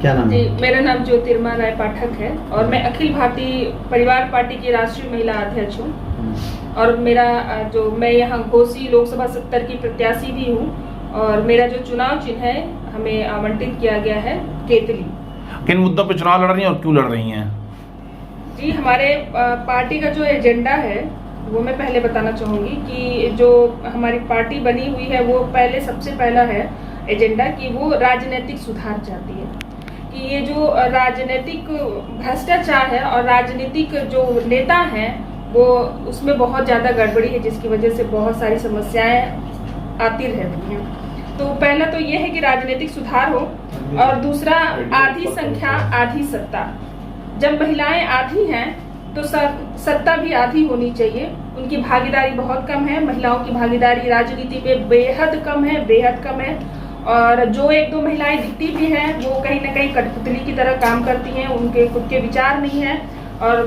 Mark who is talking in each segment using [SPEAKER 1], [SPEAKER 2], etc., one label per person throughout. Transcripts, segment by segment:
[SPEAKER 1] क्या नाम है?
[SPEAKER 2] जी, मेरा नाम ज्योतिर्मा राय पाठक है और मैं अखिल भारतीय परिवार पार्टी की राष्ट्रीय महिला अध्यक्ष हूँ। और मेरा मैं यहाँ घोसी लोकसभा 70 की प्रत्याशी भी हूँ और मेरा जो चुनाव चिन्ह है हमें आवंटित किया गया है केतली।
[SPEAKER 3] किन मुद्दों पर चुनाव लड़ रही हैं और क्यों लड़ रही हैं?
[SPEAKER 2] जी, हमारे पार्टी का जो एजेंडा है वो मैं पहले बताना चाहूँगी कि जो हमारी पार्टी बनी हुई है वो सबसे पहला है एजेंडा कि वो राजनीतिक सुधार चाहती है कि ये जो राजनीतिक भ्रष्टाचार है और राजनीतिक जो नेता हैं वो उसमें बहुत ज़्यादा गड़बड़ी है जिसकी वजह से बहुत सारी समस्याएं आती रहती हैं। तो पहला तो ये है कि राजनीतिक सुधार हो और दूसरा आधी संख्या आधी सत्ता। जब महिलाएं आधी हैं तो सत्ता भी आधी होनी चाहिए। उनकी भागीदारी बहुत कम है, महिलाओं की भागीदारी राजनीति में बेहद कम है। और जो एक दो महिलाएं दिखती भी हैं वो कहीं ना कहीं कठपुतली की तरह काम करती हैं, उनके खुद के विचार नहीं हैं और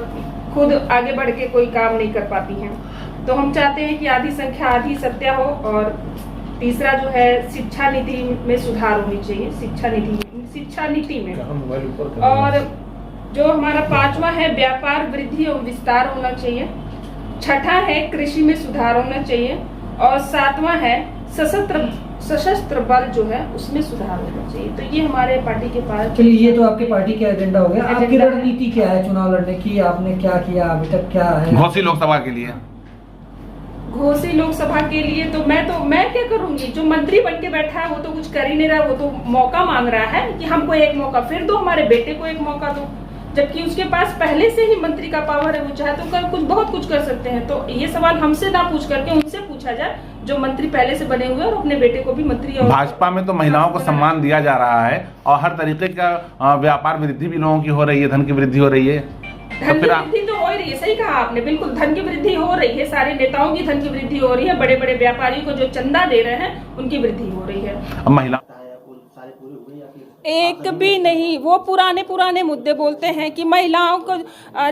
[SPEAKER 2] खुद आगे बढ़ के कोई काम नहीं कर पाती हैं। तो हम चाहते हैं कि आधी संख्या आधी सत्ता हो। और तीसरा जो है शिक्षा नीति में सुधार होनी चाहिए, शिक्षा नीति में। और जो हमारा पांचवा है व्यापार वृद्धि और विस्तार होना चाहिए। छठा है कृषि में सुधार होना चाहिए और सातवां है सशस्त्र बल जो है उसमें सुधार होना चाहिए। तो ये हमारे पार्टी के पास।
[SPEAKER 1] चलिए, ये तो आपके पार्टी का एजेंडा हो गया। आपकी रणनीति क्या है चुनाव लड़ने की? आपने क्या किया अभी तक, क्या है
[SPEAKER 3] घोसी लोकसभा के लिए?
[SPEAKER 2] घोसी लोकसभा के लिए तो मैं क्या करूंगी? जो मंत्री बन के बैठा है वो तो कुछ कर ही नहीं रहा, वो तो मौका मांग रहा है कि हमको एक मौका फिर दो, हमारे बेटे को एक मौका दो, जबकि उसके पास पहले से ही मंत्री का पावर है। वो चाहे तो बहुत कुछ कर सकते हैं। तो ये सवाल हमसे ना पूछ करके उनसे पूछा जाए जो मंत्री पहले से बने हुए और अपने बेटे को भी मंत्री। और
[SPEAKER 3] भाजपा में तो महिलाओं को सम्मान दिया जा रहा है और हर तरीके का व्यापार वृद्धि भी लोगों की हो रही है, धन की वृद्धि हो रही है।
[SPEAKER 2] धन की वृद्धि तो हो रही है, सही कहा आपने, बिल्कुल धन की वृद्धि हो रही है। सारे नेताओं की धन की वृद्धि हो रही है, बड़े बड़े व्यापारियों को जो चंदा दे रहे हैं उनकी वृद्धि हो रही है।
[SPEAKER 3] अब महिला
[SPEAKER 2] एक भी नहीं, वो पुराने मुद्दे बोलते हैं कि महिलाओं को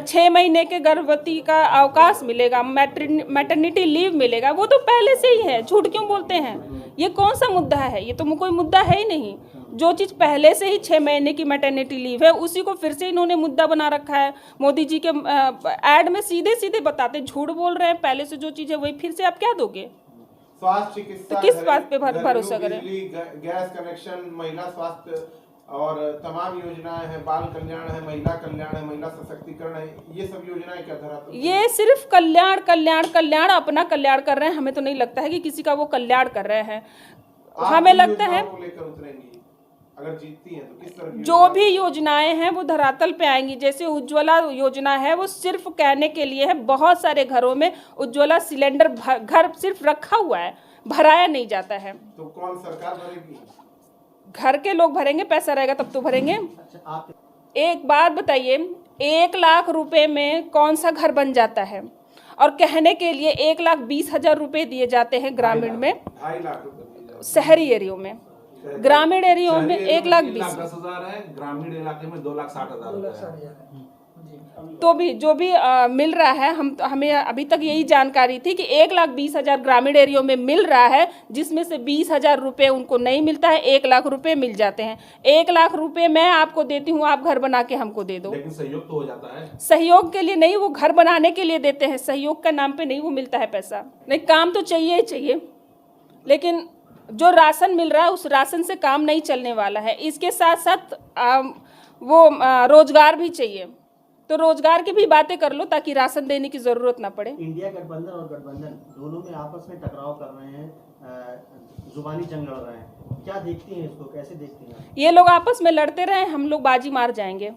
[SPEAKER 2] 6 महीने के गर्भवती का अवकाश मिलेगा, मैटरनिटी लीव मिलेगा। वो तो पहले से ही है, झूठ क्यों बोलते हैं? ये कौन सा मुद्दा है? ये तो कोई मुद्दा है ही नहीं। जो चीज़ पहले से ही 6 महीने की मैटरनिटी लीव है उसी को फिर से इन्होंने मुद्दा बना रखा है। मोदी जी के ऐड में सीधे बताते झूठ बोल रहे हैं। पहले से जो चीज़ है वही फिर से आप क्या दोगे?
[SPEAKER 4] स्वास्थ्य चिकित्सा,
[SPEAKER 2] तो किस बात पे भरोसा करें?
[SPEAKER 4] गैस कनेक्शन, महिला स्वास्थ्य और तमाम योजनाएं हैं, बाल कल्याण है, महिला कल्याण है, महिला सशक्तिकरण है, ये सब योजनाएं क्या धरातल? ये
[SPEAKER 2] सिर्फ कल्याण अपना कल्याण कर रहे हैं। हमें तो नहीं लगता है कि किसी का वो कल्याण कर रहे हैं। हमें लगता है
[SPEAKER 4] लेकर उतरेंगी अगर जीतती हैं तो किस तरह की
[SPEAKER 2] जो भी योजनाएं हैं वो धरातल पे आएंगी। जैसे उज्ज्वला योजना है वो सिर्फ कहने के लिए है। बहुत सारे घरों में उज्ज्वला सिलेंडर घर सिर्फ रखा हुआ है, भराया नहीं जाता है।
[SPEAKER 4] तो कौन सरकार भरेगी?
[SPEAKER 2] घर के लोग भरेंगे, पैसा रहेगा तब तो भरेंगे। एक बात बताइए, 1 लाख रुपए में कौन सा घर बन जाता है? और कहने के लिए 1,20,000 रुपए दिए जाते हैं ग्रामीण में,
[SPEAKER 4] 2.5 लाख रुपए
[SPEAKER 2] शहरी एरियो में। ग्रामीण एरियो में
[SPEAKER 5] 1,20,000 है, ग्रामीण इलाके में 2,60,000।
[SPEAKER 2] तो भी जो भी मिल रहा है, हमें अभी तक यही जानकारी थी कि 1,20,000 ग्रामीण एरियो में मिल रहा है, जिसमें से 20,000 रुपये उनको नहीं मिलता है, 1 लाख रुपए मिल जाते हैं। 1 लाख रुपए मैं आपको देती हूँ, आप घर बना के हमको दे दो।
[SPEAKER 5] लेकिन सहयोग तो हो जाता है।
[SPEAKER 2] सहयोग के लिए नहीं, वो घर बनाने के लिए देते हैं, सहयोग का नाम पे नहीं वो मिलता है पैसा। नहीं, काम तो चाहिए ही चाहिए, लेकिन जो राशन मिल रहा है उस राशन से काम नहीं चलने वाला है। इसके साथ साथ वो रोजगार भी चाहिए, तो रोजगार की भी बातें कर लो ताकि राशन देने की जरूरत ना पड़े।
[SPEAKER 6] इंडिया गठबंधन और गठबंधन दोनों में आपस में टकराव कर रहे हैं, जुबानी जंग लड़ रहे हैं। क्या देखती हैं इसको, कैसे देखती हैं?
[SPEAKER 2] ये लोग आपस में लड़ते रहे, हम लोग बाजी मार जाएंगे।